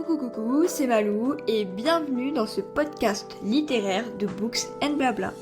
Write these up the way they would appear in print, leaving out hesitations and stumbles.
Coucou, c'est Malou et bienvenue dans ce podcast littéraire de Books and Blabla.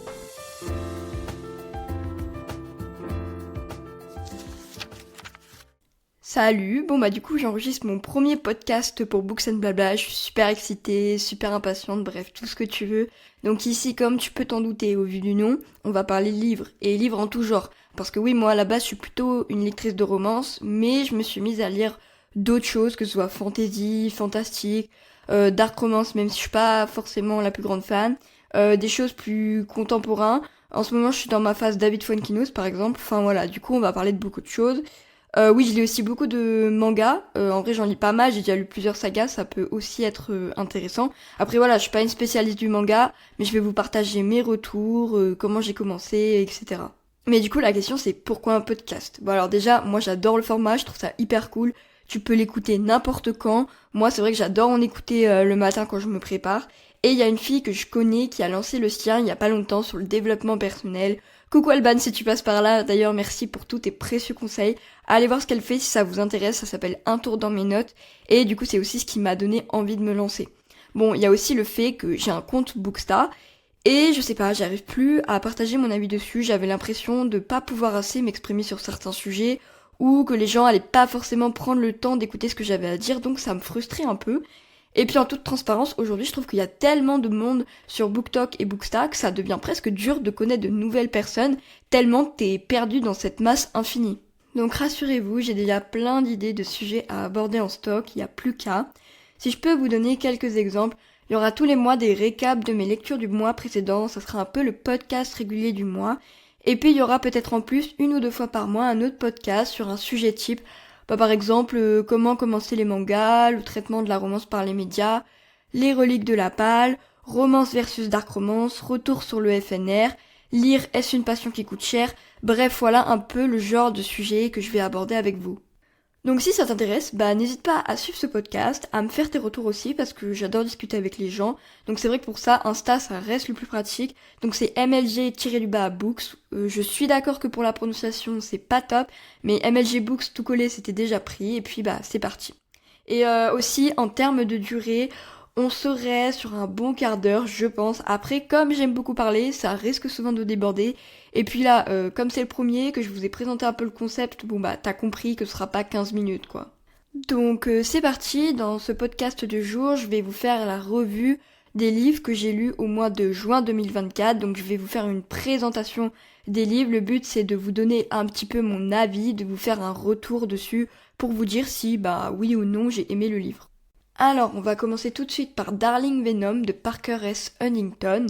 Salut, du coup j'enregistre mon premier podcast pour Books and Blabla, je suis super excitée, super impatiente, bref tout ce que tu veux. Donc ici, comme tu peux t'en douter au vu du nom, on va parler livres, et livres en tout genre. Parce que oui, moi à la base je suis plutôt une lectrice de romance, mais je me suis mise à lire d'autres choses, que ce soit fantasy, fantastique, dark romance, même si je suis pas forcément la plus grande fan, des choses plus contemporains. En ce moment je suis dans ma phase David Fuenkinos par exemple, enfin voilà, du coup on va parler de beaucoup de choses. Oui, je lis aussi beaucoup de mangas. En vrai, j'en lis pas mal. J'ai déjà lu plusieurs sagas. Ça peut aussi être intéressant. Après, voilà, je suis pas une spécialiste du manga, mais je vais vous partager mes retours, comment j'ai commencé, etc. Mais du coup, la question, c'est pourquoi un podcast? Bon, alors déjà, moi, j'adore le format. Je trouve ça hyper cool. Tu peux l'écouter n'importe quand. Moi, c'est vrai que j'adore en écouter le matin quand je me prépare. Et il y a une fille que je connais qui a lancé le sien il y a pas longtemps sur le développement personnel. Coucou Alban, si tu passes par là. D'ailleurs, merci pour tous tes précieux conseils. Allez voir ce qu'elle fait si ça vous intéresse, ça s'appelle Un tour dans mes notes, et du coup c'est aussi ce qui m'a donné envie de me lancer. Bon, il y a aussi le fait que j'ai un compte Booksta, et je sais pas, j'arrive plus à partager mon avis dessus, j'avais l'impression de pas pouvoir assez m'exprimer sur certains sujets, ou que les gens allaient pas forcément prendre le temps d'écouter ce que j'avais à dire, donc ça me frustrait un peu. Et puis en toute transparence, aujourd'hui je trouve qu'il y a tellement de monde sur BookTok et Booksta que ça devient presque dur de connaître de nouvelles personnes, tellement t'es perdu dans cette masse infinie. Donc rassurez-vous, j'ai déjà plein d'idées de sujets à aborder en stock, il n'y a plus qu'à. Si je peux vous donner quelques exemples, il y aura tous les mois des récaps de mes lectures du mois précédent, ça sera un peu le podcast régulier du mois. Et puis il y aura peut-être en plus 1 ou 2 fois par mois un autre podcast sur un sujet type. Par exemple, comment commencer les mangas, le traitement de la romance par les médias, les reliques de la Palle, romance versus dark romance, retour sur le FNR, lire est-ce une passion qui coûte cher, bref voilà un peu le genre de sujet que je vais aborder avec vous. Donc si ça t'intéresse, n'hésite pas à suivre ce podcast, à me faire tes retours aussi parce que j'adore discuter avec les gens. Donc c'est vrai que pour ça, Insta ça reste le plus pratique. Donc c'est MLG-books. Je suis d'accord que pour la prononciation c'est pas top, mais MLG Books tout collé c'était déjà pris et puis c'est parti. Et aussi en termes de durée, on serait sur un bon quart d'heure, je pense. Après, comme j'aime beaucoup parler, ça risque souvent de déborder. Et puis là, comme c'est le premier, que je vous ai présenté un peu le concept, t'as compris que ce sera pas 15 minutes, quoi. Donc c'est parti, dans ce podcast du jour, je vais vous faire la revue des livres que j'ai lus au mois de juin 2024. Donc je vais vous faire une présentation des livres. Le but c'est de vous donner un petit peu mon avis, de vous faire un retour dessus pour vous dire si, oui ou non, j'ai aimé le livre. Alors, on va commencer tout de suite par Darling Venom de Parker S. Huntington.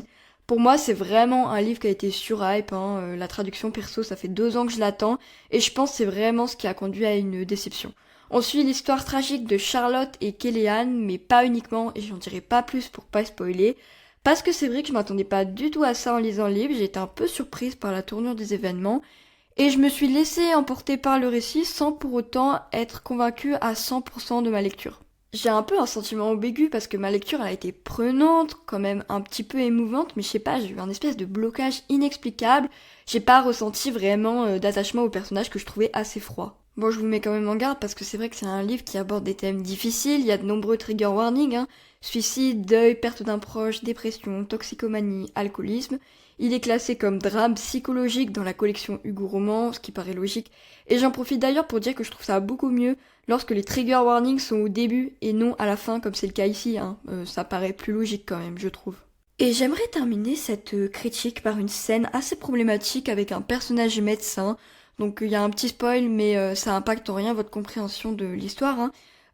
Pour moi, c'est vraiment un livre qui a été surhype, la traduction perso, ça fait 2 ans que je l'attends, et je pense que c'est vraiment ce qui a conduit à une déception. On suit l'histoire tragique de Charlotte et Kellyanne, mais pas uniquement, et j'en dirai pas plus pour pas spoiler, parce que c'est vrai que je m'attendais pas du tout à ça en lisant le livre, j'ai été un peu surprise par la tournure des événements, et je me suis laissée emporter par le récit sans pour autant être convaincue à 100% de ma lecture. J'ai un peu un sentiment ambigu parce que ma lecture elle a été prenante, quand même un petit peu émouvante, mais je sais pas, j'ai eu un espèce de blocage inexplicable. J'ai pas ressenti vraiment d'attachement au personnage que je trouvais assez froid. Bon, je vous mets quand même en garde parce que c'est vrai que c'est un livre qui aborde des thèmes difficiles, il y a de nombreux trigger warnings, suicide, deuil, perte d'un proche, dépression, toxicomanie, alcoolisme. Il est classé comme drame psychologique dans la collection Hugo Roman, ce qui paraît logique. Et j'en profite d'ailleurs pour dire que je trouve ça beaucoup mieux lorsque les trigger warnings sont au début et non à la fin comme c'est le cas ici. Ça paraît plus logique quand même, je trouve. Et j'aimerais terminer cette critique par une scène assez problématique avec un personnage médecin. Donc il y a un petit spoil mais ça impacte en rien votre compréhension de l'histoire.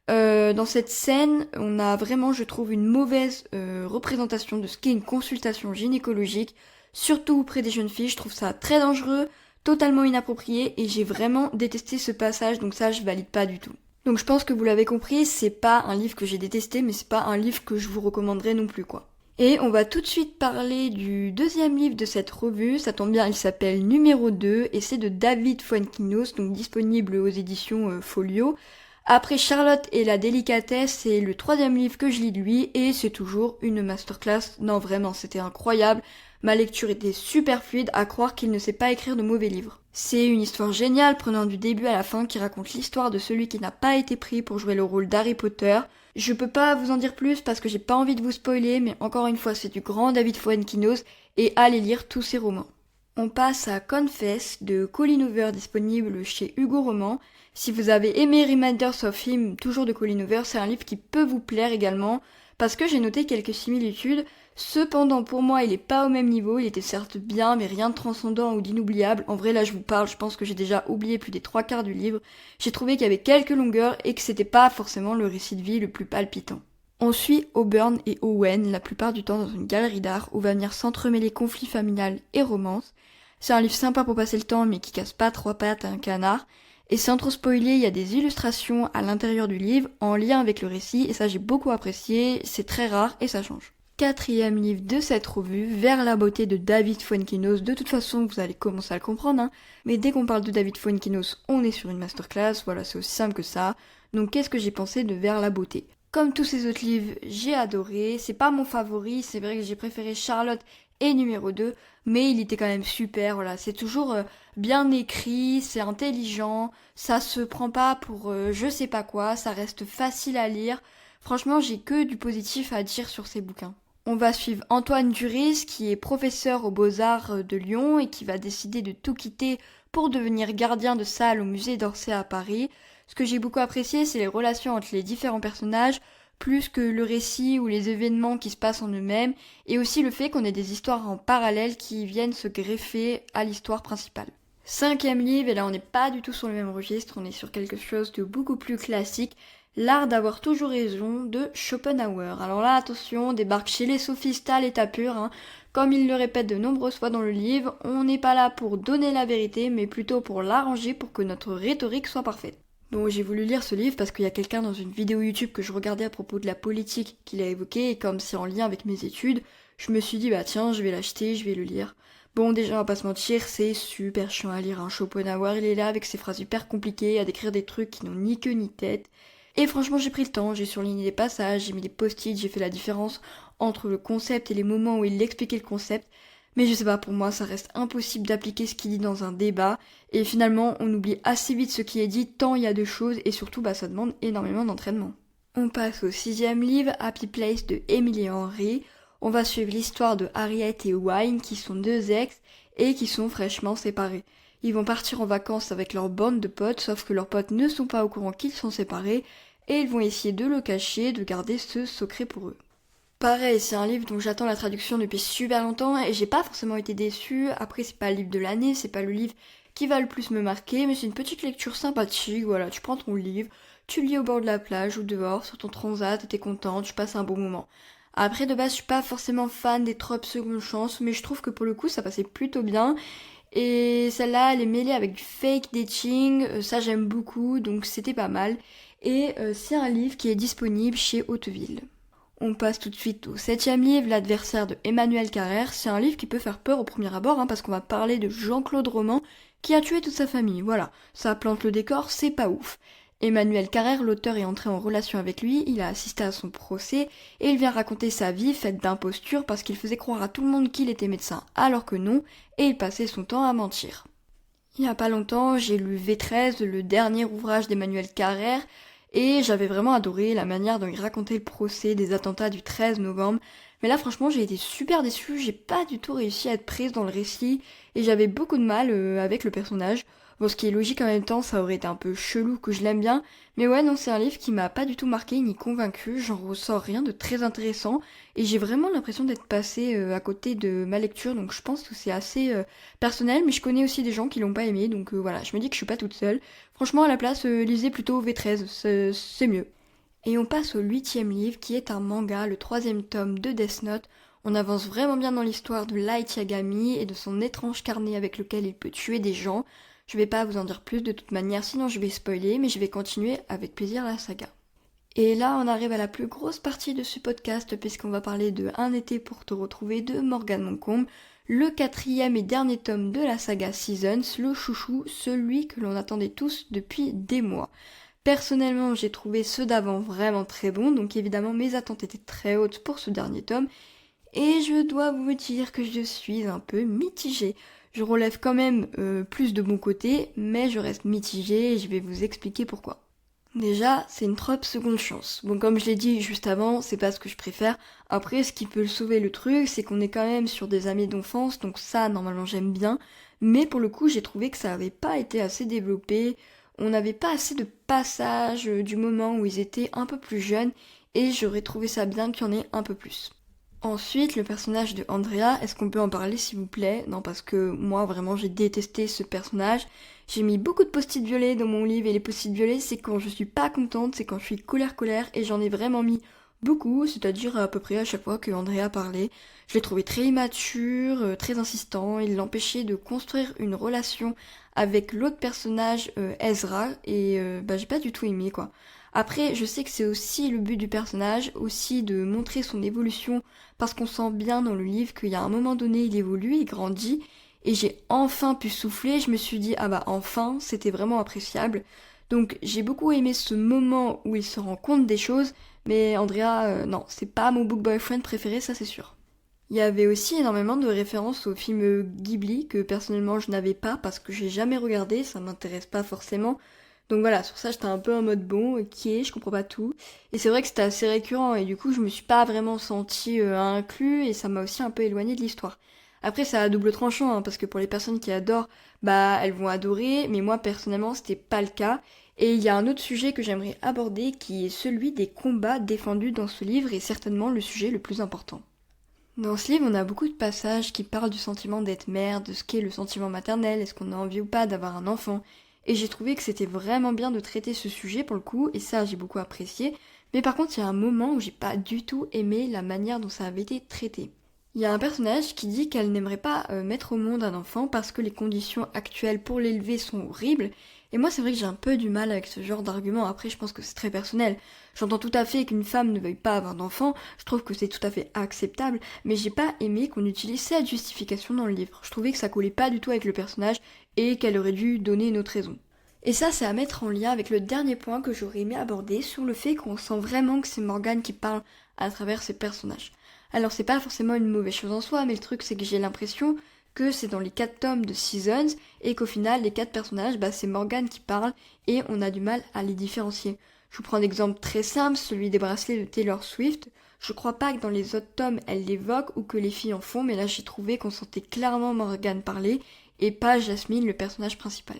Dans cette scène, on a vraiment, je trouve, une mauvaise représentation de ce qu'est une consultation gynécologique, surtout auprès des jeunes filles. Je trouve ça très dangereux, totalement inapproprié, et j'ai vraiment détesté ce passage, donc ça je valide pas du tout. Donc je pense que vous l'avez compris, c'est pas un livre que j'ai détesté, mais c'est pas un livre que je vous recommanderais non plus, quoi. Et on va tout de suite parler du deuxième livre de cette revue, ça tombe bien, il s'appelle Numéro 2, et c'est de David Fuenkinos, donc disponible aux éditions Folio. Après Charlotte et la délicatesse, c'est le 3e livre que je lis de lui et c'est toujours une masterclass. Non vraiment, c'était incroyable. Ma lecture était super fluide, à croire qu'il ne sait pas écrire de mauvais livres. C'est une histoire géniale prenant du début à la fin qui raconte l'histoire de celui qui n'a pas été pris pour jouer le rôle d'Harry Potter. Je peux pas vous en dire plus parce que j'ai pas envie de vous spoiler, mais encore une fois c'est du grand David Fuenquinos et allez lire tous ses romans. On passe à Confess de Colleen Hoover disponible chez Hugo Roman. Si vous avez aimé Reminders of Him, toujours de Colleen Hoover, c'est un livre qui peut vous plaire également parce que j'ai noté quelques similitudes. Cependant, pour moi, il est pas au même niveau, il était certes bien, mais rien de transcendant ou d'inoubliable. En vrai, là, je vous parle, je pense que j'ai déjà oublié plus des 3/4 du livre. J'ai trouvé qu'il y avait quelques longueurs et que c'était pas forcément le récit de vie le plus palpitant. On suit Auburn et Owen la plupart du temps dans une galerie d'art où va venir s'entremêler conflits familial et romance. C'est un livre sympa pour passer le temps, mais qui casse pas 3 pattes à un canard. Et sans trop spoiler, il y a des illustrations à l'intérieur du livre en lien avec le récit, et ça j'ai beaucoup apprécié, c'est très rare et ça change. 4e livre de cette revue, Vers la beauté de David Fuenquinos. De toute façon, vous allez commencer à le comprendre, hein. Mais dès qu'on parle de David Fuenquinos, on est sur une masterclass, voilà, c'est aussi simple que ça. Donc qu'est-ce que j'ai pensé de Vers la beauté ? Comme tous ces autres livres, j'ai adoré. C'est pas mon favori, c'est vrai que j'ai préféré Charlotte et numéro 2, mais il était quand même super, voilà. C'est toujours bien écrit, c'est intelligent, ça se prend pas pour je sais pas quoi, ça reste facile à lire. Franchement, j'ai que du positif à dire sur ces bouquins. On va suivre Antoine Duris, qui est professeur aux Beaux-Arts de Lyon et qui va décider de tout quitter pour devenir gardien de salle au musée d'Orsay à Paris. Ce que j'ai beaucoup apprécié, c'est les relations entre les différents personnages, plus que le récit ou les événements qui se passent en eux-mêmes, et aussi le fait qu'on ait des histoires en parallèle qui viennent se greffer à l'histoire principale. 5e livre, et là on n'est pas du tout sur le même registre, on est sur quelque chose de beaucoup plus classique, L'art d'avoir toujours raison de Schopenhauer. Alors là, attention, débarque chez les sophistes à l'état pur, hein. Comme il le répète de nombreuses fois dans le livre, on n'est pas là pour donner la vérité, mais plutôt pour l'arranger pour que notre rhétorique soit parfaite. Donc j'ai voulu lire ce livre parce qu'il y a quelqu'un dans une vidéo YouTube que je regardais à propos de la politique qu'il a évoqué, et comme c'est en lien avec mes études, je me suis dit bah tiens, je vais l'acheter, je vais le lire. Bon, déjà, on va pas se mentir, c'est super chiant à lire, hein. Schopenhauer, il est là avec ses phrases hyper compliquées, à décrire des trucs qui n'ont ni queue ni tête. Et franchement, j'ai pris le temps, j'ai surligné des passages, j'ai mis des post-it, j'ai fait la différence entre le concept et les moments où il expliquait le concept. Mais je sais pas, pour moi, ça reste impossible d'appliquer ce qu'il dit dans un débat. Et finalement, on oublie assez vite ce qui est dit, tant il y a de choses, et surtout, ça demande énormément d'entraînement. On passe au 6e livre, Happy Place de Emily Henry. On va suivre l'histoire de Harriet et Wayne, qui sont 2 ex, et qui sont fraîchement séparés. Ils vont partir en vacances avec leur bande de potes, sauf que leurs potes ne sont pas au courant qu'ils sont séparés, et ils vont essayer de le cacher, de garder ce secret pour eux. Pareil, c'est un livre dont j'attends la traduction depuis super longtemps, et j'ai pas forcément été déçue. Après, c'est pas le livre de l'année, c'est pas le livre qui va le plus me marquer, mais c'est une petite lecture sympathique, voilà, tu prends ton livre, tu le lis au bord de la plage ou dehors, sur ton transat, t'es contente, tu passes un bon moment. Après, de base, je suis pas forcément fan des tropes seconde chance, mais je trouve que pour le coup, ça passait plutôt bien. Et celle-là, elle est mêlée avec du fake dating, ça j'aime beaucoup, donc c'était pas mal. Et c'est un livre qui est disponible chez Hauteville. On passe tout de suite au 7e livre, L'adversaire de Emmanuel Carrère. C'est un livre qui peut faire peur au premier abord, hein, parce qu'on va parler de Jean-Claude Roman qui a tué toute sa famille. Voilà, ça plante le décor, c'est pas ouf. Emmanuel Carrère, l'auteur, est entré en relation avec lui, il a assisté à son procès, et il vient raconter sa vie faite d'impostures parce qu'il faisait croire à tout le monde qu'il était médecin, alors que non, et il passait son temps à mentir. Il y a pas longtemps, j'ai lu V13, le dernier ouvrage d'Emmanuel Carrère, et j'avais vraiment adoré la manière dont il racontait le procès des attentats du 13 novembre. Mais là, franchement, j'ai été super déçue, j'ai pas du tout réussi à être prise dans le récit, et j'avais beaucoup de mal avec le personnage. Bon, ce qui est logique en même temps, ça aurait été un peu chelou que je l'aime bien, mais ouais, non, c'est un livre qui m'a pas du tout marqué ni convaincu, j'en ressors rien de très intéressant, et j'ai vraiment l'impression d'être passée à côté de ma lecture, donc je pense que c'est assez personnel, mais je connais aussi des gens qui l'ont pas aimé, donc voilà, je me dis que je suis pas toute seule. Franchement, à la place, lisez plutôt V13, c'est mieux. Et on passe au 8e livre, qui est un manga, le 3e tome de Death Note. On avance vraiment bien dans l'histoire de Light Yagami et de son étrange carnet avec lequel il peut tuer des gens. Je vais pas vous en dire plus de toute manière, sinon je vais spoiler, mais je vais continuer avec plaisir la saga. Et là, on arrive à la plus grosse partie de ce podcast, puisqu'on va parler de Un été pour te retrouver de Morgane Moncombe, le 4e et dernier tome de la saga Seasons, le chouchou, celui que l'on attendait tous depuis des mois. Personnellement, j'ai trouvé ceux d'avant vraiment très bons, donc évidemment mes attentes étaient très hautes pour ce dernier tome, Et je dois vous dire que je suis un peu mitigée. Je relève quand même plus de mon côté, mais je reste mitigée et je vais vous expliquer pourquoi. Déjà, c'est une trop seconde chance. Bon, comme je l'ai dit juste avant, c'est pas ce que je préfère. Après, ce qui peut le sauver le truc, c'est qu'on est quand même sur des amis d'enfance, donc ça, normalement, j'aime bien. Mais pour le coup, j'ai trouvé que ça avait pas été assez développé. On n'avait pas assez de passages du moment où ils étaient un peu plus jeunes, et j'aurais trouvé ça bien qu'il y en ait un peu plus. Ensuite, le personnage de Andrea, est-ce qu'on peut en parler s'il vous plaît? Non, parce que moi vraiment j'ai détesté ce personnage. J'ai mis beaucoup de post-it violets dans mon livre et les post-it violets c'est quand je suis pas contente, c'est quand je suis colère et j'en ai vraiment mis beaucoup, c'est-à-dire à peu près à chaque fois que Andrea parlait. Je l'ai trouvé très immature, très insistant, il l'empêchait de construire une relation avec l'autre personnage Ezra et j'ai pas du tout aimé quoi. Après, je sais que c'est aussi le but du personnage, aussi de montrer son évolution, parce qu'on sent bien dans le livre qu'il y a un moment donné, il évolue, il grandit, et j'ai enfin pu souffler, je me suis dit, ah bah enfin, c'était vraiment appréciable. Donc j'ai beaucoup aimé ce moment où il se rend compte des choses, mais Andrea, non, c'est pas mon book boyfriend préféré, ça c'est sûr. Il y avait aussi énormément de références au film Ghibli que personnellement je n'avais pas parce que j'ai jamais regardé, ça m'intéresse pas forcément. Donc voilà, sur ça j'étais un peu en mode bon, ok, je comprends pas tout. Et c'est vrai que c'était assez récurrent et du coup je me suis pas vraiment sentie inclus et ça m'a aussi un peu éloigné de l'histoire. Après c'est à double tranchant hein, parce que pour les personnes qui adorent, bah elles vont adorer, mais moi personnellement c'était pas le cas. Et il y a un autre sujet que j'aimerais aborder qui est celui des combats défendus dans ce livre et certainement le sujet le plus important. Dans ce livre, on a beaucoup de passages qui parlent du sentiment d'être mère, de ce qu'est le sentiment maternel, est-ce qu'on a envie ou pas d'avoir un enfant. Et j'ai trouvé que c'était vraiment bien de traiter ce sujet pour le coup, et ça j'ai beaucoup apprécié. Mais par contre, il y a un moment où j'ai pas du tout aimé la manière dont ça avait été traité. Il y a un personnage qui dit qu'elle n'aimerait pas mettre au monde un enfant parce que les conditions actuelles pour l'élever sont horribles. Et moi, c'est vrai que j'ai un peu du mal avec ce genre d'argument. Après, je pense que c'est très personnel. J'entends tout à fait qu'une femme ne veuille pas avoir d'enfant. Je trouve que c'est tout à fait acceptable. Mais j'ai pas aimé qu'on utilise cette justification dans le livre. Je trouvais que ça collait pas du tout avec le personnage et qu'elle aurait dû donner une autre raison. Et ça, c'est à mettre en lien avec le dernier point que j'aurais aimé aborder sur le fait qu'on sent vraiment que c'est Morgane qui parle à travers ses personnages. Alors c'est pas forcément une mauvaise chose en soi, mais le truc c'est que j'ai l'impression que c'est dans les 4 tomes de Seasons et qu'au final les 4 personnages, c'est Morgane qui parle et on a du mal à les différencier. Je vous prends un exemple très simple, celui des bracelets de Taylor Swift. Je crois pas que dans les autres tomes elle l'évoque ou que les filles en font, mais là j'ai trouvé qu'on sentait clairement Morgane parler et pas Jasmine, le personnage principal.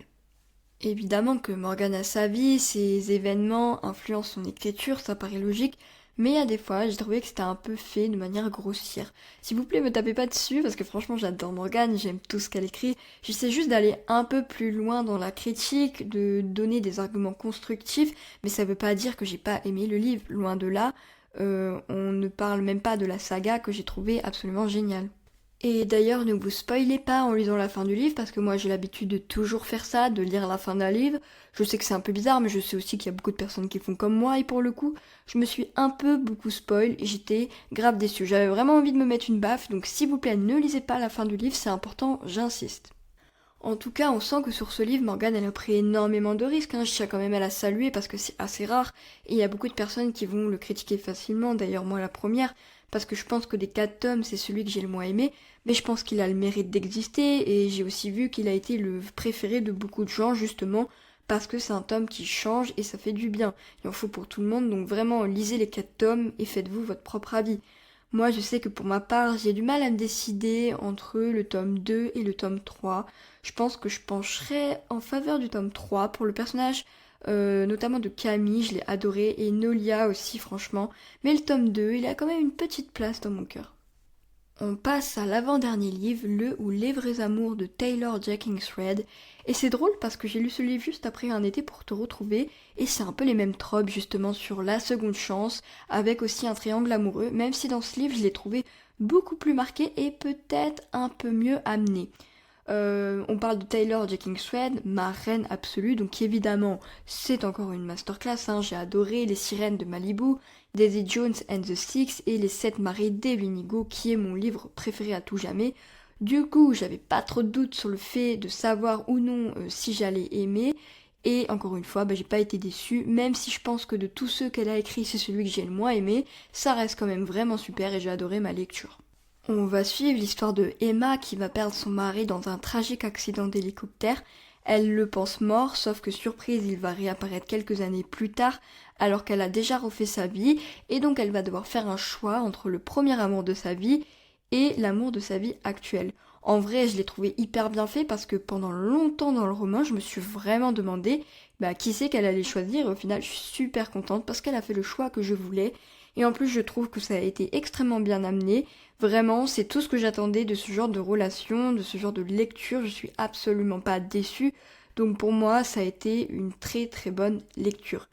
Évidemment que Morgane a sa vie, ses événements influencent son écriture, ça paraît logique, mais il y a des fois, j'ai trouvé que c'était un peu fait de manière grossière. S'il vous plaît, me tapez pas dessus, parce que franchement, j'adore Morgane, j'aime tout ce qu'elle écrit. J'essaie juste d'aller un peu plus loin dans la critique, de donner des arguments constructifs, mais ça veut pas dire que j'ai pas aimé le livre, loin de là. On ne parle même pas de la saga que j'ai trouvé absolument géniale. Et d'ailleurs, ne vous spoilez pas en lisant la fin du livre, parce que moi j'ai l'habitude de toujours faire ça, de lire la fin d'un livre. Je sais que c'est un peu bizarre, mais je sais aussi qu'il y a beaucoup de personnes qui font comme moi, et pour le coup, je me suis un peu beaucoup spoil, et j'étais grave déçue. J'avais vraiment envie de me mettre une baffe, donc s'il vous plaît, ne lisez pas la fin du livre, c'est important, j'insiste. En tout cas, on sent que sur ce livre, Morgane, elle a pris énormément de risques, je tiens quand même à la saluer parce que c'est assez rare, et il y a beaucoup de personnes qui vont le critiquer facilement, d'ailleurs moi la première, parce que je pense que des 4 tomes, c'est celui que j'ai le moins aimé, mais je pense qu'il a le mérite d'exister, et j'ai aussi vu qu'il a été le préféré de beaucoup de gens, justement, parce que c'est un tome qui change et ça fait du bien. Il en faut pour tout le monde, donc vraiment, lisez les 4 tomes et faites-vous votre propre avis. Moi, je sais que pour ma part, j'ai du mal à me décider entre le tome 2 et le tome 3. Je pense que je pencherais en faveur du tome 3 pour le personnage, notamment de Camille, je l'ai adoré, et Nolia aussi, franchement. Mais le tome 2, il a quand même une petite place dans mon cœur. On passe à l'avant-dernier livre, Le ou les vrais amours de Taylor Jenkins Reid. Et c'est drôle parce que j'ai lu ce livre juste après un été pour te retrouver, et c'est un peu les mêmes tropes justement sur la seconde chance, avec aussi un triangle amoureux, même si dans ce livre je l'ai trouvé beaucoup plus marqué et peut-être un peu mieux amené. On parle de Taylor Jenkins Reid, ma reine absolue, donc évidemment c'est encore une masterclass, j'ai adoré Les Sirènes de Malibu, Daisy Jones and the Six et Les 7 maris d'Evelyn Hugo, qui est mon livre préféré à tout jamais. Du coup, j'avais pas trop de doutes sur le fait de savoir ou non si j'allais aimer, et encore une fois, j'ai pas été déçue, même si je pense que de tous ceux qu'elle a écrits, c'est celui que j'ai le moins aimé, ça reste quand même vraiment super et j'ai adoré ma lecture. On va suivre l'histoire de Emma qui va perdre son mari dans un tragique accident d'hélicoptère. Elle le pense mort, sauf que surprise, il va réapparaître quelques années plus tard, alors qu'elle a déjà refait sa vie, et donc elle va devoir faire un choix entre le premier amour de sa vie et l'amour de sa vie actuelle. En vrai, je l'ai trouvé hyper bien fait parce que pendant longtemps dans le roman, je me suis vraiment demandé qui c'est qu'elle allait choisir. Et au final, je suis super contente parce qu'elle a fait le choix que je voulais. Et en plus, je trouve que ça a été extrêmement bien amené. Vraiment, c'est tout ce que j'attendais de ce genre de relation, de ce genre de lecture. Je suis absolument pas déçue. Donc pour moi, ça a été une très très bonne lecture.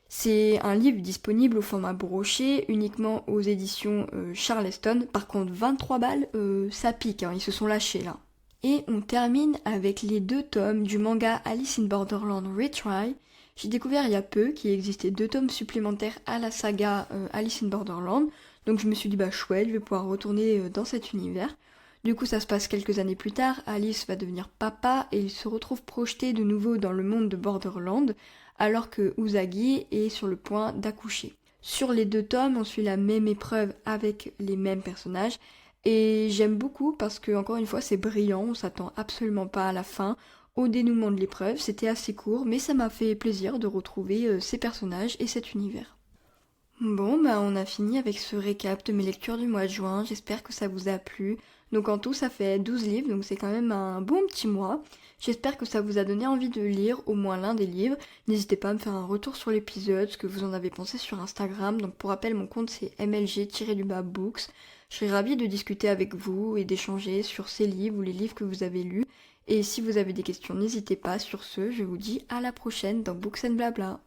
C'est un livre disponible au format broché, uniquement aux éditions Charleston. Par contre, 23 balles, ça pique, hein, ils se sont lâchés là. Et on termine avec les 2 tomes du manga Alice in Borderland Retry. J'ai découvert il y a peu qu'il existait 2 tomes supplémentaires à la saga Alice in Borderland. Donc je me suis dit chouette, je vais pouvoir retourner dans cet univers. Du coup ça se passe quelques années plus tard, Alice va devenir papa et il se retrouve projeté de nouveau dans le monde de Borderland alors que Usagi est sur le point d'accoucher. Sur les 2 tomes, on suit la même épreuve avec les mêmes personnages et j'aime beaucoup parce que encore une fois c'est brillant, on s'attend absolument pas à la fin, au dénouement de l'épreuve, c'était assez court mais ça m'a fait plaisir de retrouver ces personnages et cet univers. Bon, on a fini avec ce récap de mes lectures du mois de juin, j'espère que ça vous a plu. Donc en tout, ça fait 12 livres, donc c'est quand même un bon petit mois. J'espère que ça vous a donné envie de lire au moins l'un des livres. N'hésitez pas à me faire un retour sur l'épisode, ce que vous en avez pensé sur Instagram. Donc pour rappel, mon compte c'est mlg-books. Je serais ravie de discuter avec vous et d'échanger sur ces livres ou les livres que vous avez lus. Et si vous avez des questions, n'hésitez pas. Sur ce, je vous dis à la prochaine dans Books and Blabla.